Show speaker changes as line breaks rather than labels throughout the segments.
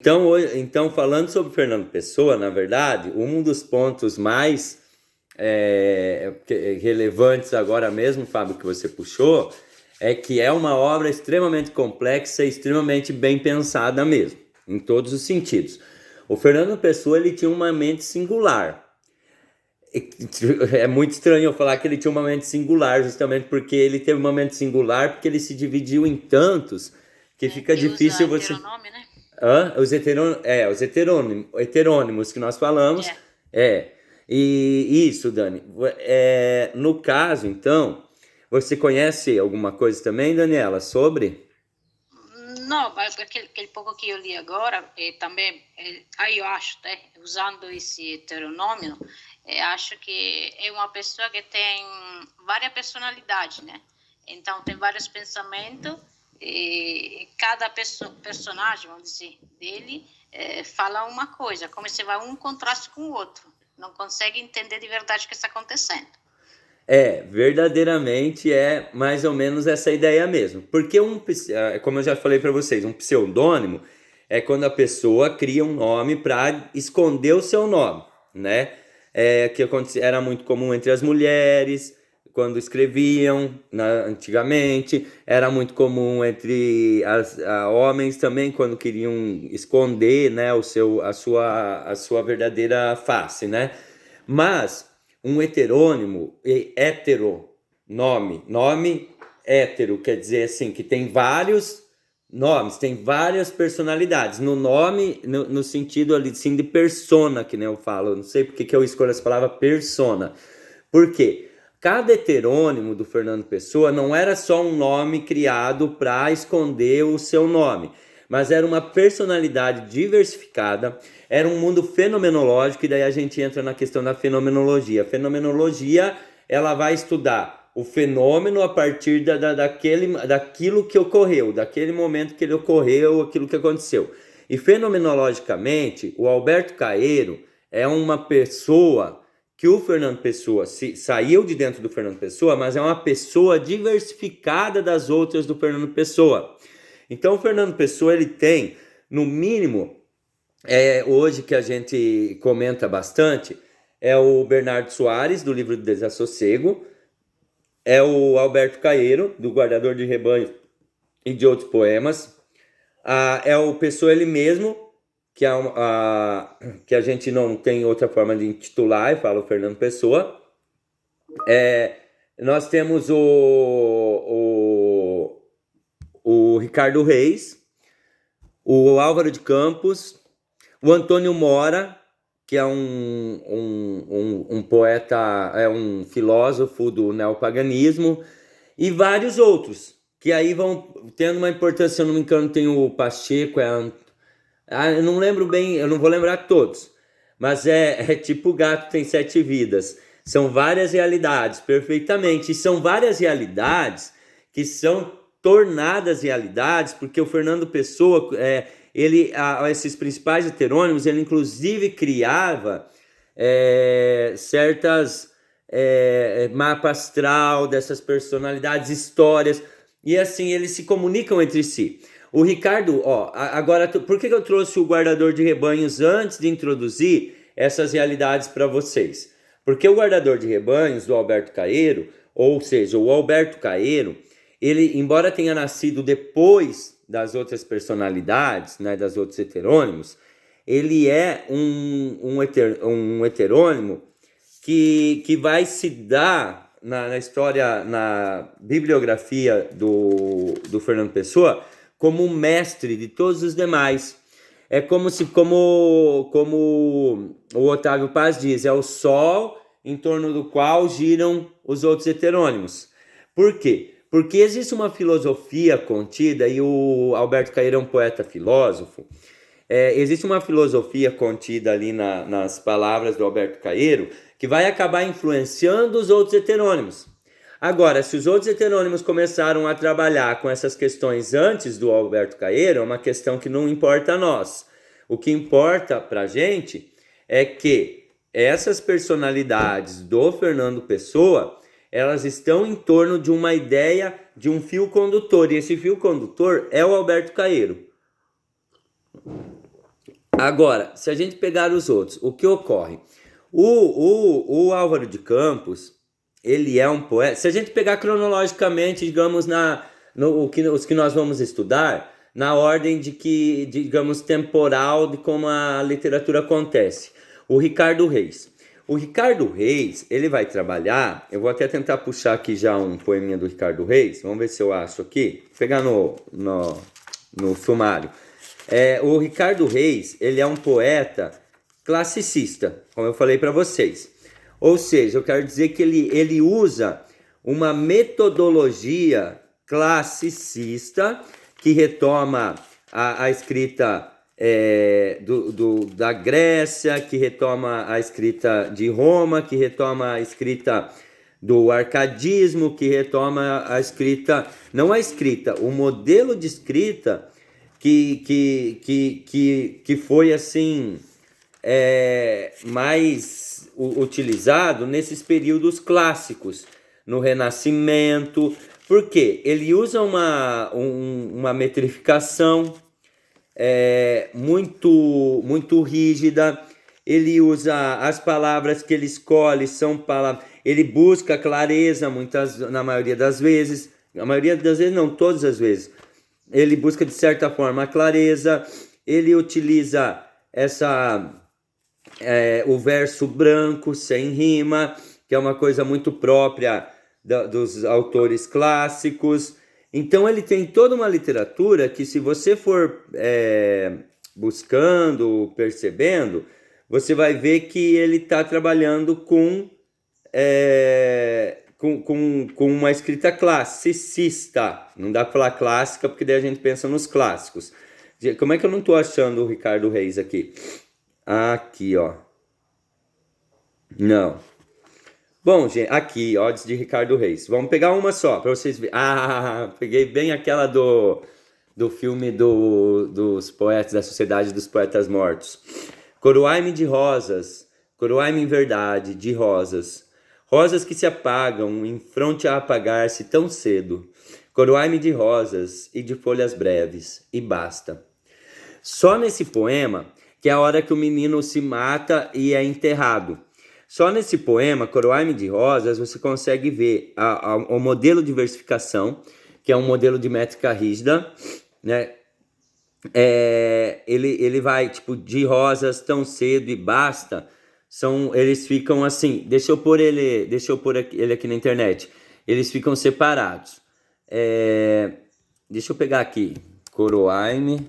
Então, falando sobre Fernando Pessoa, na verdade, um dos pontos mais relevantes agora mesmo, Fábio, que você puxou, é que é uma obra extremamente complexa e extremamente bem pensada mesmo, em todos os sentidos. O Fernando Pessoa, ele tinha uma mente singular. É muito estranho eu falar que ele tinha uma mente singular, justamente porque ele teve uma mente singular, porque ele se dividiu em tantos que fica
Que usa
difícil você...
heteronome, né?
Os heterônimos que nós falamos.
É.
É. E isso, Dani. No caso, então, você conhece alguma coisa também, Daniela, sobre?
Não, mas aquele pouco que eu li agora, também, aí eu acho, né, usando esse heteronômio, acho que é uma pessoa que tem várias personalidades, né? Então, tem vários pensamentos, e cada personagem, vamos dizer, dele, fala uma coisa, como se vai um contraste com o outro. Não consegue entender de verdade o que está acontecendo.
Verdadeiramente é mais ou menos essa ideia mesmo. Porque como eu já falei para vocês, um pseudônimo é quando a pessoa cria um nome para esconder o seu nome, né? Era muito comum entre as mulheres quando escreviam antigamente, era muito comum entre homens também quando queriam esconder, né, a sua verdadeira face, né? Mas um heterônimo, nome hétero, quer dizer assim, que tem vários nomes, tem várias personalidades. No nome, no sentido ali, sim, de persona, que nem eu falo. Eu não sei porque que eu escolho essa palavra persona. Por quê? Cada heterônimo do Fernando Pessoa não era só um nome criado para esconder o seu nome, mas era uma personalidade diversificada, era um mundo fenomenológico, e daí a gente entra na questão da fenomenologia. A fenomenologia, ela vai estudar o fenômeno a partir daquilo que ocorreu, daquele momento que ele ocorreu, aquilo que aconteceu. E fenomenologicamente, o Alberto Caeiro é uma pessoa que o Fernando Pessoa saiu de dentro do Fernando Pessoa, mas é uma pessoa diversificada das outras do Fernando Pessoa. Então o Fernando Pessoa, ele tem, no mínimo, hoje que a gente comenta bastante, é o Bernardo Soares, do livro do Desassossego, é o Alberto Caeiro, do Guardador de Rebanho e de outros poemas, é o Pessoa ele mesmo, que a gente não tem outra forma de intitular, e fala o Fernando Pessoa. Nós temos o Ricardo Reis, o Álvaro de Campos, o Antônio Mora, que é um poeta, é um filósofo do neopaganismo, e vários outros, que aí vão tendo uma importância. Se eu não me engano, tem o Pacheco, eu não lembro bem, eu não vou lembrar todos, mas é tipo o gato tem sete vidas. São várias realidades, perfeitamente. E são várias realidades que são tornadas realidades, porque o Fernando Pessoa, esses principais heterônimos, ele inclusive criava certas mapa astral dessas personalidades, histórias, e assim eles se comunicam entre si. O Ricardo, agora, por que eu trouxe o guardador de rebanhos antes de introduzir essas realidades para vocês? Porque o guardador de rebanhos do Alberto Caeiro, ou seja, o Alberto Caeiro, ele, embora tenha nascido depois das outras personalidades, né, das outros heterônimos, ele é um heterônimo que vai se dar na história, na bibliografia do Fernando Pessoa, como um mestre de todos os demais. É como o Otávio Paz diz, é o sol em torno do qual giram os outros heterônimos. Por quê? Porque existe uma filosofia contida, e o Alberto Caeiro é um poeta filósofo. Existe uma filosofia contida ali nas palavras do Alberto Caeiro que vai acabar influenciando os outros heterônimos. Agora, se os outros heterônimos começaram a trabalhar com essas questões antes do Alberto Caeiro, é uma questão que não importa a nós. O que importa para a gente é que essas personalidades do Fernando Pessoa, elas estão em torno de uma ideia, de um fio condutor, e esse fio condutor é o Alberto Caeiro. Agora, se a gente pegar os outros, o que ocorre? O Álvaro de Campos, ele é um poeta. Se a gente pegar cronologicamente, digamos, os que nós vamos estudar, na ordem de que, digamos, temporal de como a literatura acontece. O Ricardo Reis. O Ricardo Reis, ele vai trabalhar, eu vou até tentar puxar aqui já um poeminha do Ricardo Reis, vamos ver se eu acho aqui, vou pegar no sumário. O Ricardo Reis, ele é um poeta classicista, como eu falei para vocês. Ou seja, eu quero dizer que ele usa uma metodologia classicista que retoma a escrita da Grécia, que retoma a escrita de Roma, que retoma a escrita do arcadismo, que retoma a escrita, não a escrita, o modelo de escrita que foi assim mais utilizado nesses períodos clássicos, no Renascimento, porque ele usa uma metrificação muito rígida, ele usa as palavras que ele escolhe, são palavras, ele busca clareza na maioria das vezes, não, todas as vezes, ele busca de certa forma a clareza, ele utiliza o verso branco sem rima, que é uma coisa muito própria dos autores clássicos. Então ele tem toda uma literatura que, se você for buscando, percebendo, você vai ver que ele está trabalhando com uma escrita classicista. Não dá para falar clássica, porque daí a gente pensa nos clássicos. Como é que eu não estou achando o Ricardo Reis aqui? Aqui, ó. Não. Bom, gente, aqui, Odes de Ricardo Reis. Vamos pegar uma só, para vocês verem. Peguei bem aquela do filme dos poetas, da Sociedade dos Poetas Mortos. Coroai-me de rosas, coroai-me em verdade, de rosas. Rosas que se apagam, em fronte a apagar-se tão cedo. Coroai-me de rosas e de folhas breves, e basta. Só nesse poema, que é a hora que o menino se mata e é enterrado. Só nesse poema, Coroai-me de Rosas, você consegue ver o modelo de versificação, que é um modelo de métrica rígida, né? Ele vai, tipo, de rosas tão cedo e basta, eles ficam assim, deixa eu pôr ele aqui na internet, eles ficam separados. Deixa eu pegar aqui, Coroai-me,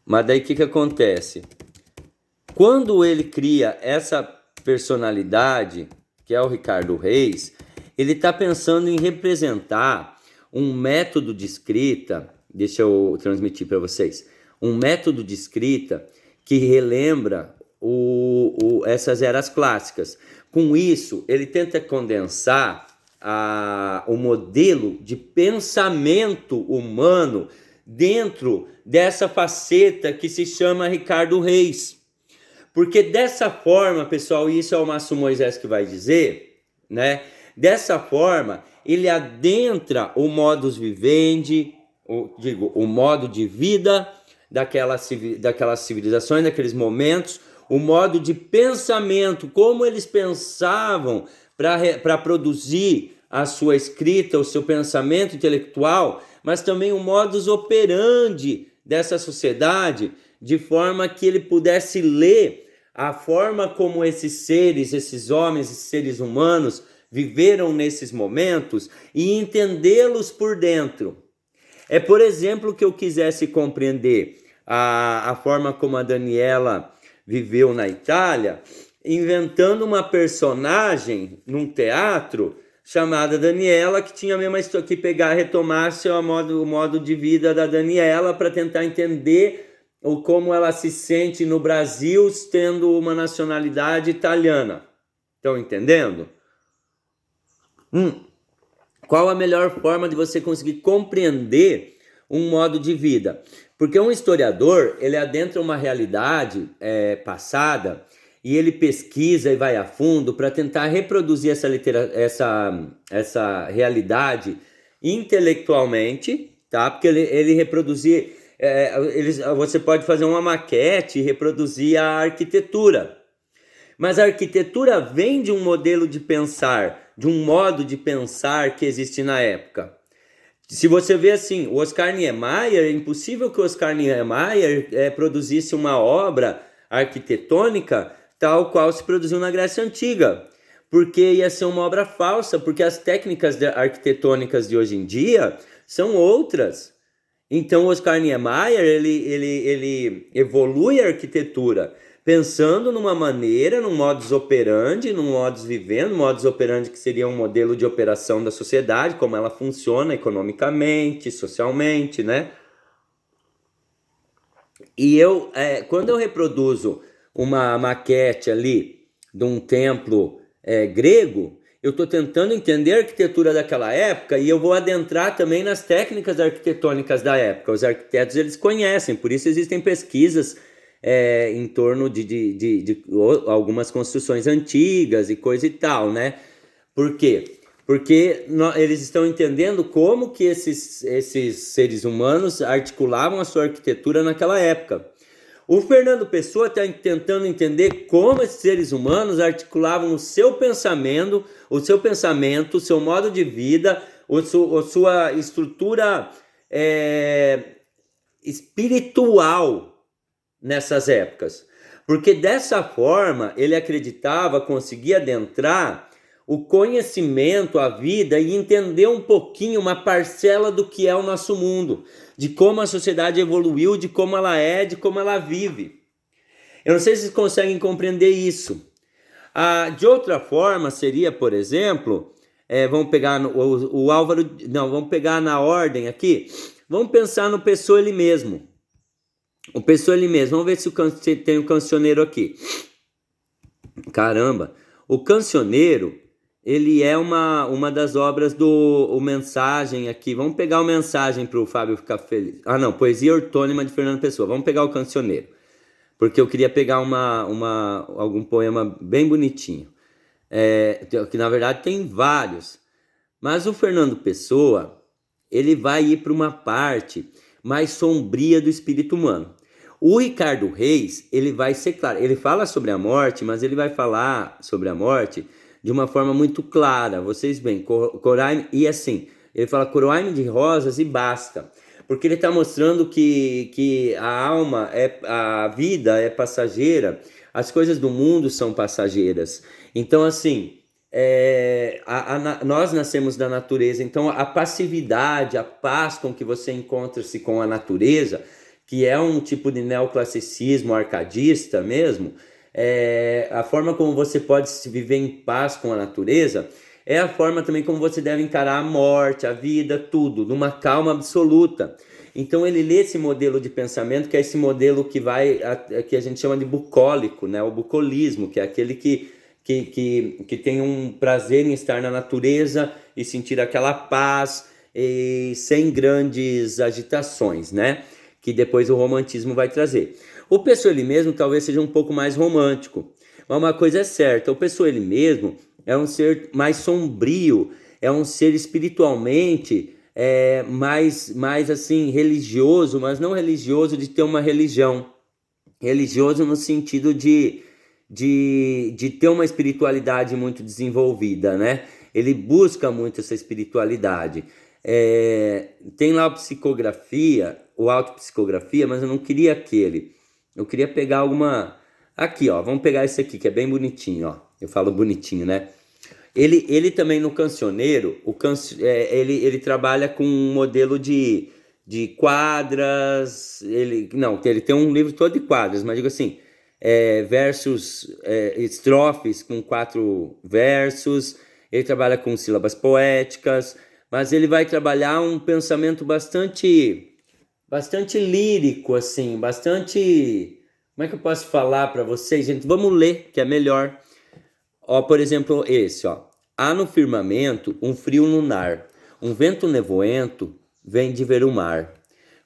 mas daí o que acontece? Quando ele cria essa personalidade, que é o Ricardo Reis, ele está pensando em representar um método de escrita, deixa eu transmitir para vocês, um método de escrita que relembra essas eras clássicas. Com isso, ele tenta condensar o modelo de pensamento humano dentro dessa faceta que se chama Ricardo Reis. Porque dessa forma, pessoal, e isso é o Márcio Moisés que vai dizer, né? Dessa forma, ele adentra o modus vivendi, o modo de vida daquelas civilizações, daqueles momentos, o modo de pensamento, como eles pensavam para produzir a sua escrita, o seu pensamento intelectual, mas também o modus operandi dessa sociedade, de forma que ele pudesse ler a forma como esses homens, esses seres humanos viveram nesses momentos e entendê-los por dentro. Por exemplo, que eu quisesse compreender a forma como a Daniela viveu na Itália, inventando uma personagem num teatro chamada Daniela, que tinha a mesma história, que retomasse o modo de vida da Daniela para tentar entender ou como ela se sente no Brasil tendo uma nacionalidade italiana. Estão entendendo? Qual a melhor forma de você conseguir compreender um modo de vida? Porque um historiador, ele adentra uma realidade passada e ele pesquisa e vai a fundo para tentar reproduzir essa realidade intelectualmente, tá? Porque ele reproduzir Você pode fazer uma maquete e reproduzir a arquitetura. Mas a arquitetura vem de um modelo de pensar, de um modo de pensar que existe na época. Se você vê assim, o Oscar Niemeyer, é impossível que o Oscar Niemeyer produzisse uma obra arquitetônica tal qual se produziu na Grécia Antiga, porque ia ser uma obra falsa, porque as técnicas arquitetônicas de hoje em dia são outras. Então, o Oscar Niemeyer, ele evolui a arquitetura, pensando numa maneira, num modus operandi, num modus vivendi, modus operandi que seria um modelo de operação da sociedade, como ela funciona economicamente, socialmente, né? E quando eu reproduzo uma maquete ali de um templo grego, eu estou tentando entender a arquitetura daquela época e eu vou adentrar também nas técnicas arquitetônicas da época. Os arquitetos, eles conhecem, por isso existem pesquisas em torno de algumas construções antigas e coisa e tal, né? Por quê? Porque eles estão entendendo como que esses seres humanos articulavam a sua arquitetura naquela época. O Fernando Pessoa está tentando entender como esses seres humanos articulavam o seu pensamento, o seu modo de vida, a sua estrutura espiritual nessas épocas. Porque dessa forma ele acreditava conseguir adentrar o conhecimento, a vida e entender um pouquinho, uma parcela do que é o nosso mundo, de como a sociedade evoluiu, de como ela é, de como ela vive. Eu não sei se vocês conseguem compreender isso. De outra forma seria, por exemplo, vamos pegar o Álvaro, não, vamos pegar na ordem aqui, vamos pensar no Pessoa ele mesmo. O Pessoa ele mesmo, vamos ver se tem o Cancioneiro aqui. Caramba, o Cancioneiro, ele é uma das obras do Mensagem aqui. Vamos pegar o Mensagem para o Fábio ficar feliz. Não, Poesia Ortônima de Fernando Pessoa. Vamos pegar o Cancioneiro, porque eu queria pegar algum poema bem bonitinho. Que na verdade tem vários. Mas o Fernando Pessoa, ele vai ir para uma parte mais sombria do espírito humano. O Ricardo Reis, ele vai ser claro. Ele fala sobre a morte, mas ele vai falar sobre a morte de uma forma muito clara. Vocês veem, e assim, ele fala coroai-me de rosas e basta. Porque ele está mostrando que a alma, a vida é passageira, as coisas do mundo são passageiras. Então, assim, nós nascemos da natureza, então a passividade, a paz com que você encontra-se com a natureza, que é um tipo de neoclassicismo arcadista mesmo, a forma como você pode se viver em paz com a natureza é a forma também como você deve encarar a morte, a vida, tudo, numa calma absoluta. Então ele lê esse modelo de pensamento, que é esse modelo que a gente chama de bucólico, né? O bucolismo, que é aquele que tem um prazer em estar na natureza e sentir aquela paz sem grandes agitações, né? Que depois o romantismo vai trazer. O Pessoa ele mesmo talvez seja um pouco mais romântico, mas uma coisa é certa, o Pessoa ele mesmo é um ser mais sombrio, é um ser espiritualmente mais assim religioso, mas não religioso de ter uma religião, religioso no sentido de ter uma espiritualidade muito desenvolvida, né? Ele busca muito essa espiritualidade. Tem lá a psicografia, o autopsicografia, mas eu não queria aquele. Eu queria pegar alguma... Aqui, ó, vamos pegar esse aqui, que é bem bonitinho, ó. Eu falo bonitinho, né? Ele também no Cancioneiro, ele trabalha com um modelo de quadras. Ele tem um livro todo de quadras, mas digo assim, versos, estrofes com 4 versos. Ele trabalha com sílabas poéticas, mas ele vai trabalhar um pensamento bastante lírico, assim, bastante... Como é que eu posso falar para vocês, gente? Vamos ler, que é melhor. Ó, por exemplo, esse, ó. Há no firmamento um frio lunar, um vento nevoento vem de ver o mar.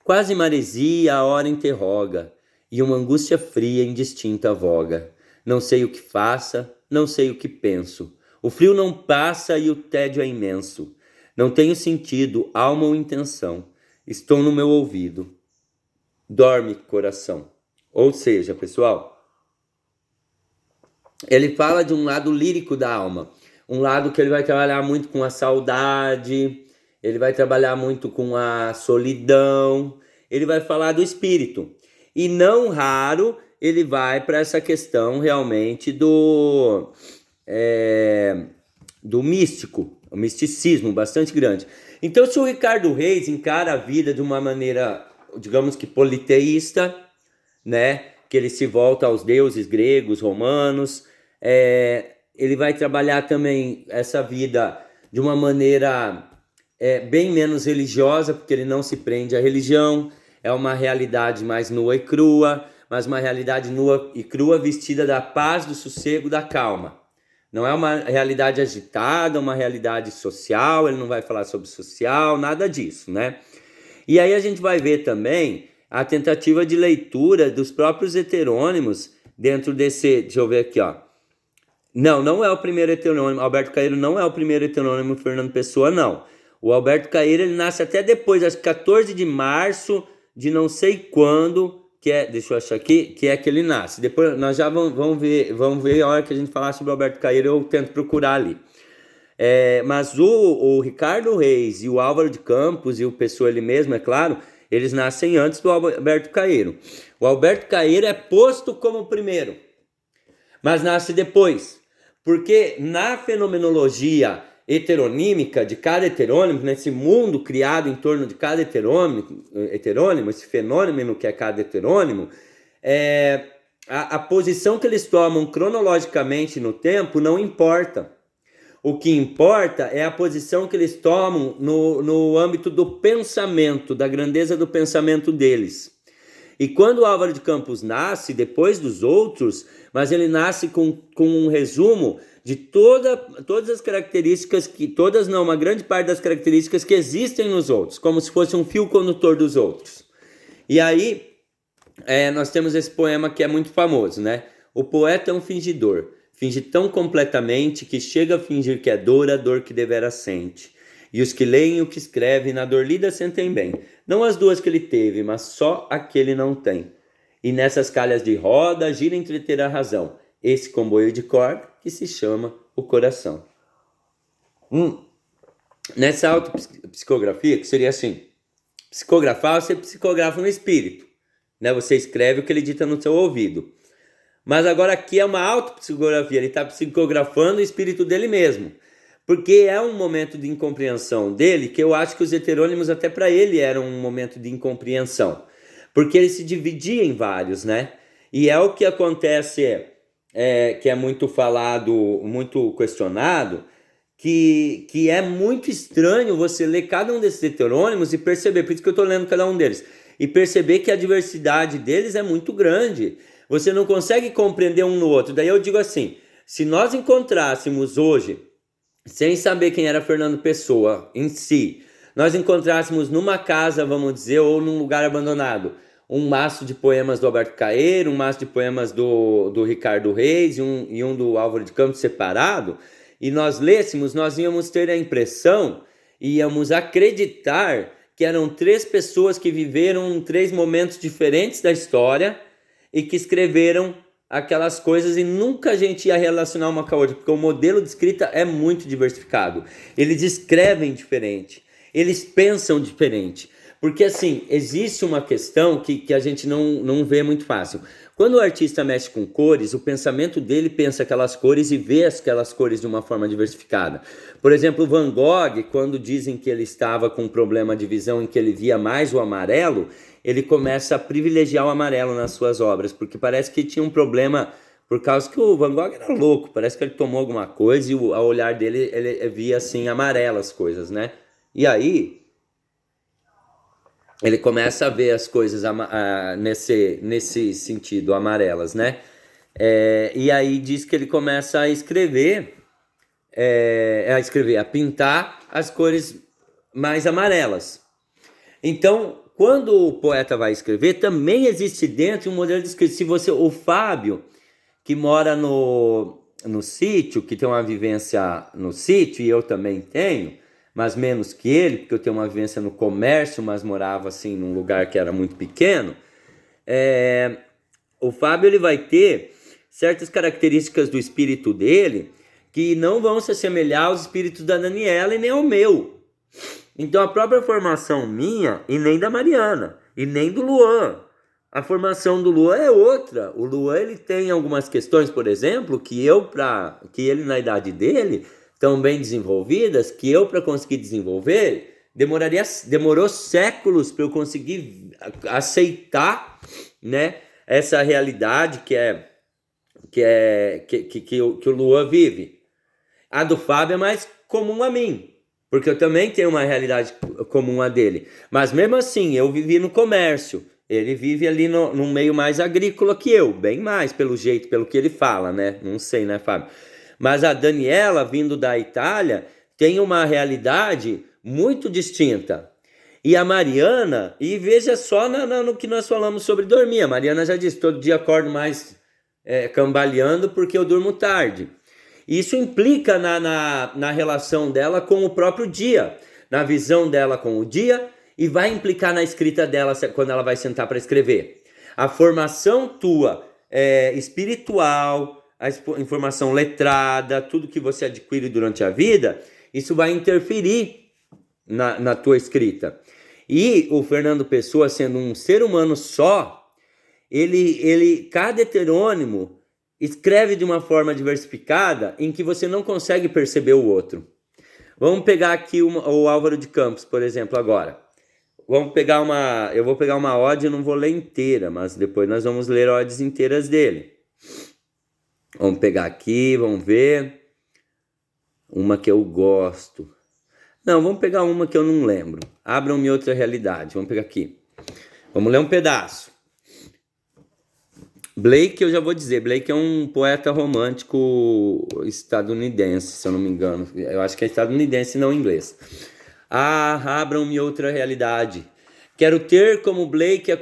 Quase maresia a hora interroga, e uma angústia fria indistinta voga. Não sei o que faça, não sei o que penso. O frio não passa e o tédio é imenso. Não tenho sentido, alma ou intenção. Estou no meu ouvido. dorme coração. Ou seja, pessoal, ele fala de um lado lírico da alma, um lado que ele vai trabalhar muito com a saudade, ele vai trabalhar muito com a solidão, ele vai falar do espírito. E não raro ele vai para essa questão realmente do místico, o misticismo bastante grande. Então, se o Ricardo Reis encara a vida de uma maneira, digamos que politeísta, né, que ele se volta aos deuses gregos, romanos, ele vai trabalhar também essa vida de uma maneira bem menos religiosa, porque ele não se prende à religião, é uma realidade mais nua e crua, mas uma realidade nua e crua vestida da paz, do sossego, da calma. Não é uma realidade agitada, uma realidade social, ele não vai falar sobre social, nada disso, né? E aí a gente vai ver também a tentativa de leitura dos próprios heterônimos dentro desse... Deixa eu ver aqui, ó. Não é o primeiro heterônimo. Alberto Caeiro não é o primeiro heterônimo Fernando Pessoa, não. O Alberto Caeiro, ele nasce até depois, acho que 14 de março de não sei quando... deixa eu achar aqui, que é que ele nasce. Depois nós já vamos ver a hora que a gente falar sobre o Alberto Caeiro, eu tento procurar ali. Mas o Ricardo Reis e o Álvaro de Campos e o Pessoa ele mesmo, é claro, eles nascem antes do Alberto Caeiro. O Alberto Caeiro é posto como o primeiro, mas nasce depois, porque na fenomenologia heteronímica de cada heterônimo, nesse mundo criado em torno de cada heterônimo, esse fenômeno que é cada heterônimo, a posição que eles tomam cronologicamente no tempo não importa. O que importa é a posição que eles tomam no âmbito do pensamento, da grandeza do pensamento deles. E quando o Álvaro de Campos nasce, depois dos outros, mas ele nasce com um resumo de todas as características, uma grande parte das características que existem nos outros, como se fosse um fio condutor dos outros. E aí, nós temos esse poema que é muito famoso, né? O poeta é um fingidor, finge tão completamente que chega a fingir que é dor a dor que devera sente. E os que leem o que escreve na dor lida sentem bem, não as duas que ele teve, mas só a que ele não tem. E nessas calhas de roda gira entreter a razão, esse comboio de corda que se chama o coração. Nessa autopsicografia, que seria assim, psicografar, você psicografa no espírito, né? Você escreve o que ele dita no seu ouvido. Mas agora aqui é uma autopsicografia, ele está psicografando o espírito dele mesmo. Porque é um momento de incompreensão dele, que eu acho que os heterônimos até para ele eram um momento de incompreensão. Porque ele se dividia em vários, né? E é o que acontece, que é muito falado, muito questionado, que é muito estranho você ler cada um desses heterônimos e perceber, por isso que eu estou lendo cada um deles, e perceber que a diversidade deles é muito grande. Você não consegue compreender um no outro. Daí eu digo assim, se nós encontrássemos hoje, sem saber quem era Fernando Pessoa em si, nós encontrássemos numa casa, vamos dizer, ou num lugar abandonado, um maço de poemas do Alberto Caeiro, um maço de poemas do Ricardo Reis e um do Álvaro de Campos separado, e nós lêssemos, nós íamos ter a impressão, íamos acreditar que eram 3 pessoas que viveram em 3 momentos diferentes da história e que escreveram aquelas coisas e nunca a gente ia relacionar uma com a outra, porque o modelo de escrita é muito diversificado. Eles escrevem diferente, eles pensam diferente. Porque assim, existe uma questão que a gente não vê muito fácil. Quando o artista mexe com cores, o pensamento dele pensa aquelas cores e vê aquelas cores de uma forma diversificada. Por exemplo, Van Gogh, quando dizem que ele estava com um problema de visão em que ele via mais o amarelo, ele começa a privilegiar o amarelo nas suas obras, porque parece que tinha um problema, por causa que o Van Gogh era louco, parece que ele tomou alguma coisa e ao olhar dele ele via assim amarelo as coisas, né? E aí ele começa a ver as coisas nesse sentido, amarelas, né? E aí diz que ele começa a escrever, a pintar as cores mais amarelas. Então, quando o poeta vai escrever, também existe dentro um modelo de escrita. O Fábio, que mora no sítio, que tem uma vivência no sítio, e eu também tenho, mas menos que ele, porque eu tenho uma vivência no comércio, mas morava assim num lugar que era muito pequeno. o Fábio ele vai ter certas características do espírito dele que não vão se assemelhar aos espíritos da Daniela e nem ao meu. Então a própria formação minha, e nem da Mariana, e nem do Luan. A formação do Luan é outra. O Luan ele tem algumas questões, por exemplo, que ele na idade dele, tão bem desenvolvidas, que eu para conseguir desenvolver, demorou séculos para eu conseguir aceitar, né, essa realidade que o Luan vive. A do Fábio é mais comum a mim, porque eu também tenho uma realidade comum a dele. Mas mesmo assim, eu vivi no comércio. Ele vive ali num meio mais agrícola que eu, bem mais pelo jeito, pelo que ele fala, né? Não sei, né, Fábio? Mas a Daniela, vindo da Itália, tem uma realidade muito distinta. E a Mariana, e veja só no que nós falamos sobre dormir. A Mariana já disse, todo dia acordo mais cambaleando porque eu durmo tarde. Isso implica na relação dela com o próprio dia, na visão dela com o dia, e vai implicar na escrita dela quando ela vai sentar para escrever. A formação tua espiritual, a informação letrada, tudo que você adquire durante a vida, isso vai interferir na tua escrita. E o Fernando Pessoa, sendo um ser humano só, cada heterônimo escreve de uma forma diversificada em que você não consegue perceber o outro. Vamos pegar aqui o Álvaro de Campos, por exemplo, agora. Eu vou pegar uma ode, eu não vou ler inteira, mas depois nós vamos ler odes inteiras dele. Vamos pegar aqui, vamos ver. Uma que eu gosto. Não, vamos pegar uma que eu não lembro. Abram-me outra realidade. Vamos pegar aqui. Vamos ler um pedaço. Blake, eu já vou dizer. Blake é um poeta romântico estadunidense, se eu não me engano. Eu acho que é estadunidense, não inglês. Abram-me outra realidade. Quero ter como Blake a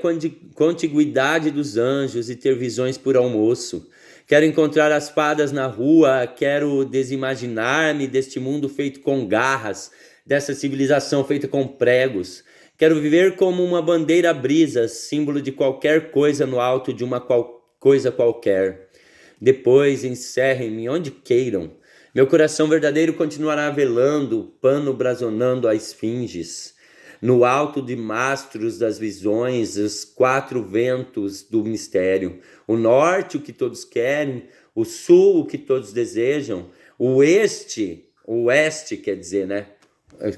contiguidade dos anjos e ter visões por almoço. Quero encontrar as fadas na rua, quero desimaginar-me deste mundo feito com garras, dessa civilização feita com pregos. Quero viver como uma bandeira brisa, símbolo de qualquer coisa no alto de uma coisa qualquer. Depois encerrem-me onde queiram. Meu coração verdadeiro continuará velando, pano brazonando a esfinges. No alto de mastros das visões, os 4 ventos do mistério. O norte, o que todos querem. O sul, o que todos desejam. O oeste quer dizer, né?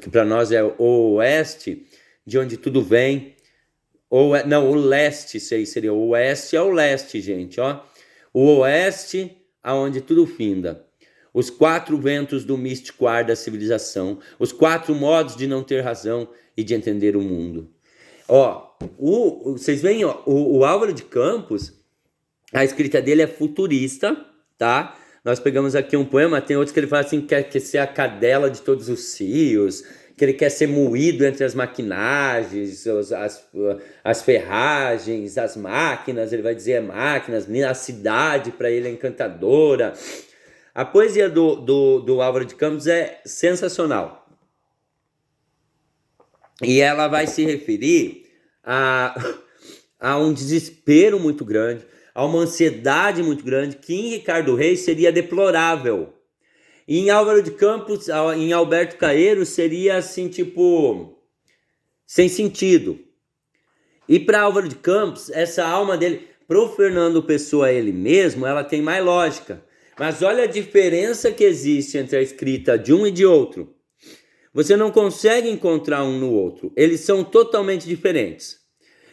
Que para nós é o oeste, de onde tudo vem. O leste, seria o oeste é o leste, gente, ó. O oeste, aonde tudo finda. Os 4 ventos do místico ar da civilização. Os 4 modos de não ter razão e de entender o mundo. Ó, vocês veem, ó, o Álvaro de Campos, a escrita dele é futurista, tá? Nós pegamos aqui um poema, tem outros que ele fala assim, que quer ser a cadela de todos os cios, que ele quer ser moído entre as maquinagens, as ferragens, as máquinas, ele vai dizer máquinas, a cidade para ele é encantadora. A poesia do Álvaro de Campos é sensacional. E ela vai se referir a um desespero muito grande, a uma ansiedade muito grande, que em Ricardo Reis seria deplorável. E em Álvaro de Campos, em Alberto Caeiro, seria assim, tipo, sem sentido. E para Álvaro de Campos, essa alma dele, pro Fernando Pessoa ele mesmo, ela tem mais lógica. Mas olha a diferença que existe entre a escrita de um e de outro. Você não consegue encontrar um no outro. Eles são totalmente diferentes.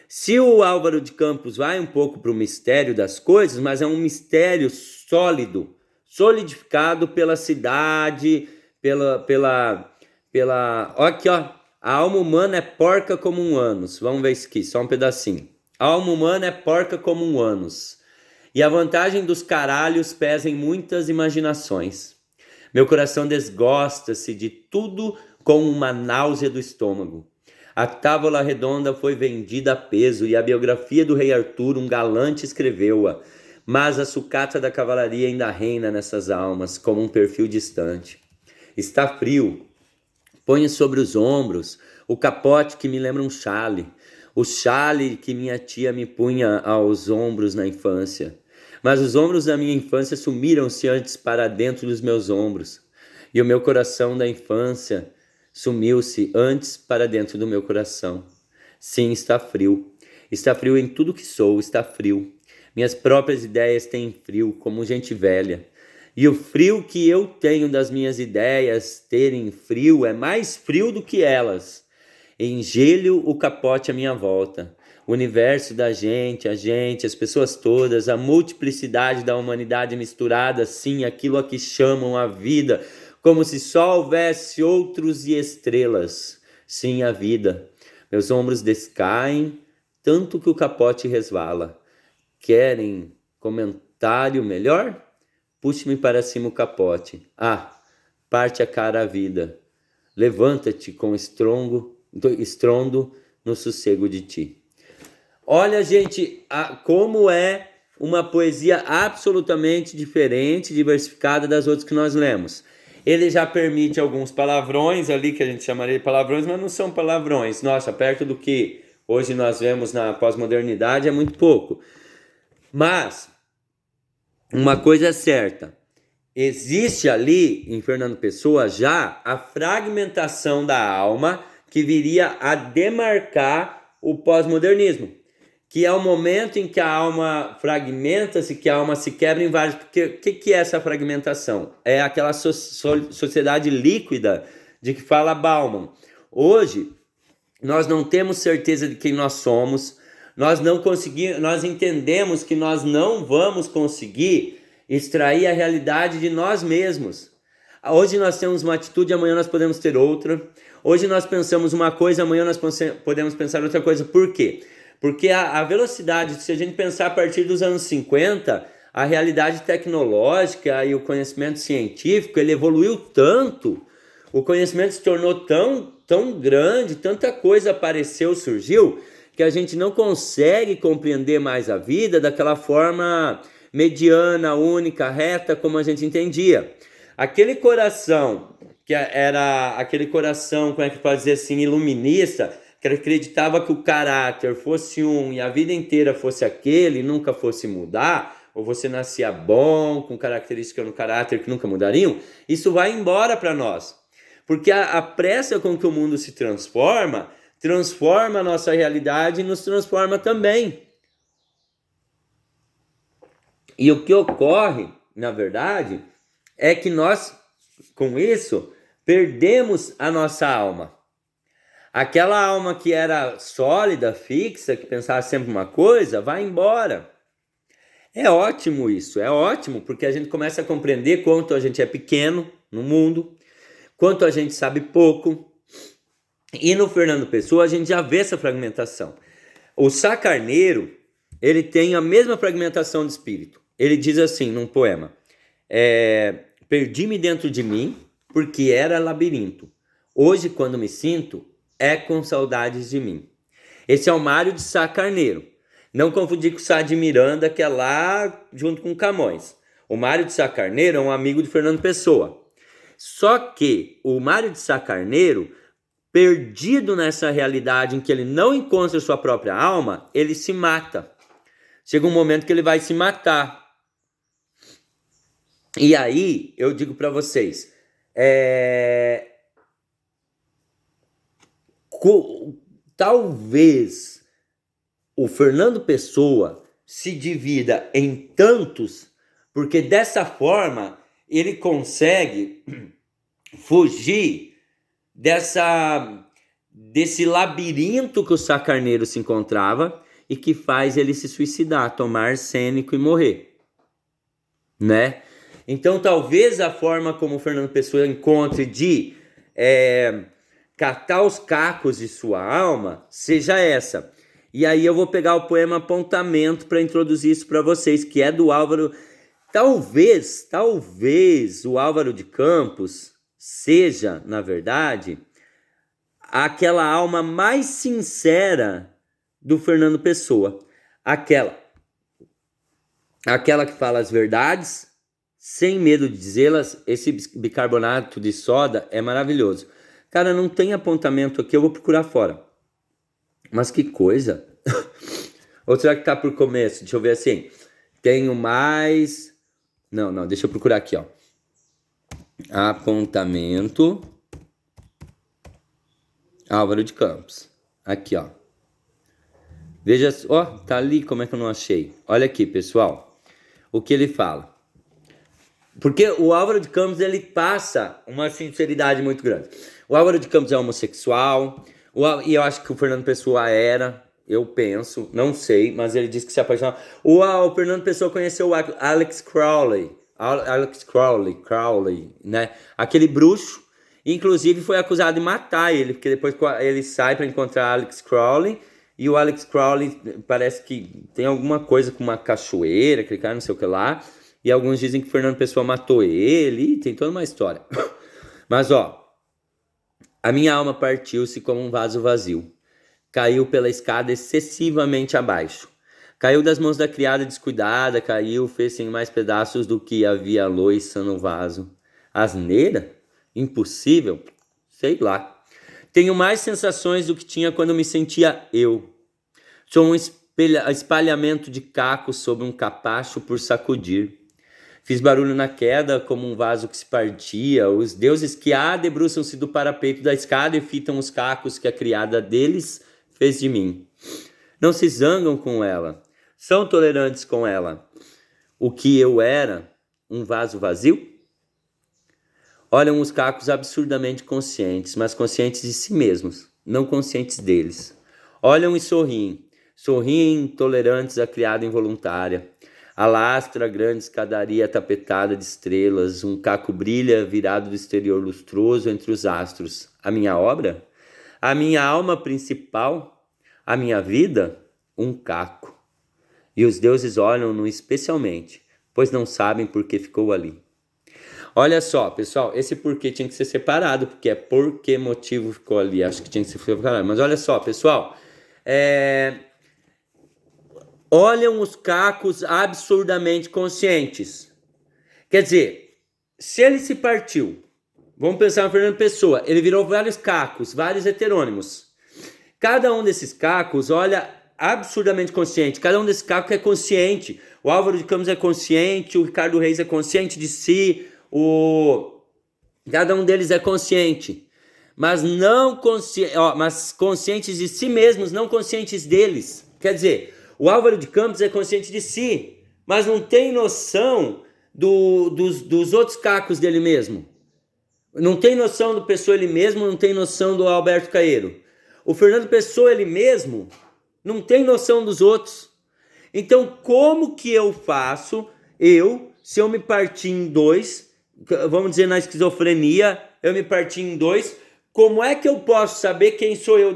Se o Álvaro de Campos vai um pouco para o mistério das coisas, mas é um mistério sólido, solidificado pela cidade, aqui, ó. A alma humana é porca como um ânus. Vamos ver isso aqui, só um pedacinho. A alma humana é porca como um ânus. E a vantagem dos caralhos pesa em muitas imaginações. Meu coração desgosta-se de tudo com uma náusea do estômago. A Távola Redonda foi vendida a peso e a biografia do rei Arthur, um galante, escreveu-a. Mas a sucata da cavalaria ainda reina nessas almas, como um perfil distante. Está frio. Ponho sobre os ombros o capote que me lembra um chale. o xale que minha tia me punha aos ombros na infância. Mas os ombros da minha infância sumiram-se antes para dentro dos meus ombros, e o meu coração da infância sumiu-se antes para dentro do meu coração. Sim, está frio. Está frio em tudo que sou, está frio. Minhas próprias ideias têm frio, como gente velha. E o frio que eu tenho das minhas ideias terem frio é mais frio do que elas. Engelho o capote à minha volta. O universo da gente, a gente, as pessoas todas, a multiplicidade da humanidade misturada, sim, aquilo a que chamam a vida, como se só houvesse outros e estrelas. Sim, a vida. Meus ombros descaem, tanto que o capote resvala. Querem comentário melhor? Puxe-me para cima o capote. Ah, parte a cara a vida. Levanta-te com estrondo no sossego de ti. Olha, gente, como é uma poesia absolutamente diferente, diversificada das outras que nós lemos. Ele já permite alguns palavrões ali, que a gente chamaria de palavrões, mas não são palavrões. Nossa, perto do que hoje nós vemos na pós-modernidade é muito pouco. Mas uma coisa é certa, existe ali em Fernando Pessoa já a fragmentação da alma que viria a demarcar o pós-modernismo, que é o momento em que a alma fragmenta-se, que a alma se quebra em vários... Porque o que é essa fragmentação? É aquela sociedade líquida de que fala Bauman. Hoje, nós não temos certeza de quem nós somos, nós entendemos que nós não vamos conseguir extrair a realidade de nós mesmos. Hoje nós temos uma atitude, amanhã nós podemos ter outra. Hoje nós pensamos uma coisa, amanhã nós podemos pensar outra coisa. Por quê? Porque a velocidade, se a gente pensar a partir dos anos 50, a realidade tecnológica e o conhecimento científico, ele evoluiu tanto, o conhecimento se tornou tão grande, tanta coisa apareceu, surgiu, que a gente não consegue compreender mais a vida daquela forma mediana, única, reta, como a gente entendia. Aquele coração, que era aquele coração, como é que pode dizer assim, iluminista, que acreditava que o caráter fosse um e a vida inteira fosse aquele e nunca fosse mudar, ou você nascia bom, com características no caráter que nunca mudariam, isso vai embora para nós. Porque a pressa com que o mundo se transforma a nossa realidade e nos transforma também. E o que ocorre, na verdade, é que nós, com isso, perdemos a nossa alma. Aquela alma que era sólida, fixa, que pensava sempre uma coisa, vai embora. É ótimo isso, é ótimo, porque a gente começa a compreender quanto a gente é pequeno no mundo, quanto a gente sabe pouco. E no Fernando Pessoa a gente já vê essa fragmentação. O Sá Carneiro, ele tem a mesma fragmentação de espírito. Ele diz assim num poema: perdi-me dentro de mim porque era labirinto. Hoje, quando me sinto, é com saudades de mim. Esse é o Mário de Sá Carneiro. Não confundir com o Sá de Miranda, que é lá junto com Camões. O Mário de Sá Carneiro é um amigo de Fernando Pessoa. Só que o Mário de Sá Carneiro, perdido nessa realidade em que ele não encontra sua própria alma, ele se mata. Chega um momento que ele vai se matar. E aí, eu digo para vocês, talvez o Fernando Pessoa se divida em tantos, porque dessa forma ele consegue fugir desse labirinto que o Sá Carneiro se encontrava e que faz ele se suicidar, tomar arsênico e morrer, né? Então talvez a forma como o Fernando Pessoa encontre de catar os cacos de sua alma seja essa. E aí eu vou pegar o poema Apontamento para introduzir isso para vocês, que é do Álvaro. Talvez o Álvaro de Campos seja, na verdade, aquela alma mais sincera do Fernando Pessoa. Aquela que fala as verdades sem medo de dizê-las. Esse bicarbonato de soda é maravilhoso. Cara, não tem apontamento aqui, eu vou procurar fora. Mas que coisa. Ou será que tá por começo? Deixa eu ver assim. Tenho mais... Não, deixa eu procurar aqui, ó. Apontamento Álvaro de Campos. Aqui, ó. Veja, ó, tá ali, como é que eu não achei? Olha aqui, pessoal. O que ele fala. Porque o Álvaro de Campos, ele passa uma sinceridade muito grande. O Álvaro de Campos é homossexual, e eu acho que o Fernando Pessoa era, eu penso, não sei, mas ele disse que se apaixonou. O Fernando Pessoa conheceu o Alex Crowley, né? Aquele bruxo, inclusive foi acusado de matar ele, porque depois ele sai para encontrar Alex Crowley, e o Alex Crowley parece que tem alguma coisa com uma cachoeira, aquele cara não sei o que lá, e alguns dizem que Fernando Pessoa matou ele, e tem toda uma história. Mas ó, a minha alma partiu-se como um vaso vazio, caiu pela escada excessivamente abaixo. Caiu das mãos da criada descuidada, caiu, fez-se em mais pedaços do que havia loiça no vaso. Asneira? Impossível? Sei lá. Tenho mais sensações do que tinha quando me sentia eu. Sou um espalhamento de cacos sobre um capacho por sacudir. Fiz barulho na queda como um vaso que se partia. Os deuses que debruçam-se do parapeito da escada e fitam os cacos que a criada deles fez de mim. Não se zangam com ela. São tolerantes com ela. O que eu era, um vaso vazio? Olham os cacos absurdamente conscientes, mas conscientes de si mesmos, não conscientes deles. Olham e sorriem. Sorriem tolerantes à criada involuntária. Alastra a grande escadaria tapetada de estrelas. Um caco brilha virado do exterior lustroso entre os astros. A minha obra? A minha alma principal? A minha vida? Um caco. E os deuses olham-no especialmente, pois não sabem por que ficou ali. Olha só, pessoal, esse porquê tinha que ser separado, porque é por que motivo ficou ali. Acho que tinha que ser separado. Mas olha só, pessoal, olham os cacos absurdamente conscientes. Quer dizer, se ele se partiu, vamos pensar no Fernando Pessoa, ele virou vários cacos, vários heterônimos. Cada um desses cacos olha absurdamente consciente, cada um desses cacos é consciente. O Álvaro de Campos é consciente, o Ricardo Reis é consciente de si, cada um deles é consciente, mas mas conscientes de si mesmos, não conscientes deles. Quer dizer, o Álvaro de Campos é consciente de si, mas não tem noção dos outros cacos dele mesmo. Não tem noção do Pessoa ele mesmo, não tem noção do Alberto Caeiro. O Fernando Pessoa ele mesmo não tem noção dos outros. Então, como que eu faço, se eu me partir em dois, vamos dizer na esquizofrenia, eu me parti em dois, como é que eu posso saber quem sou eu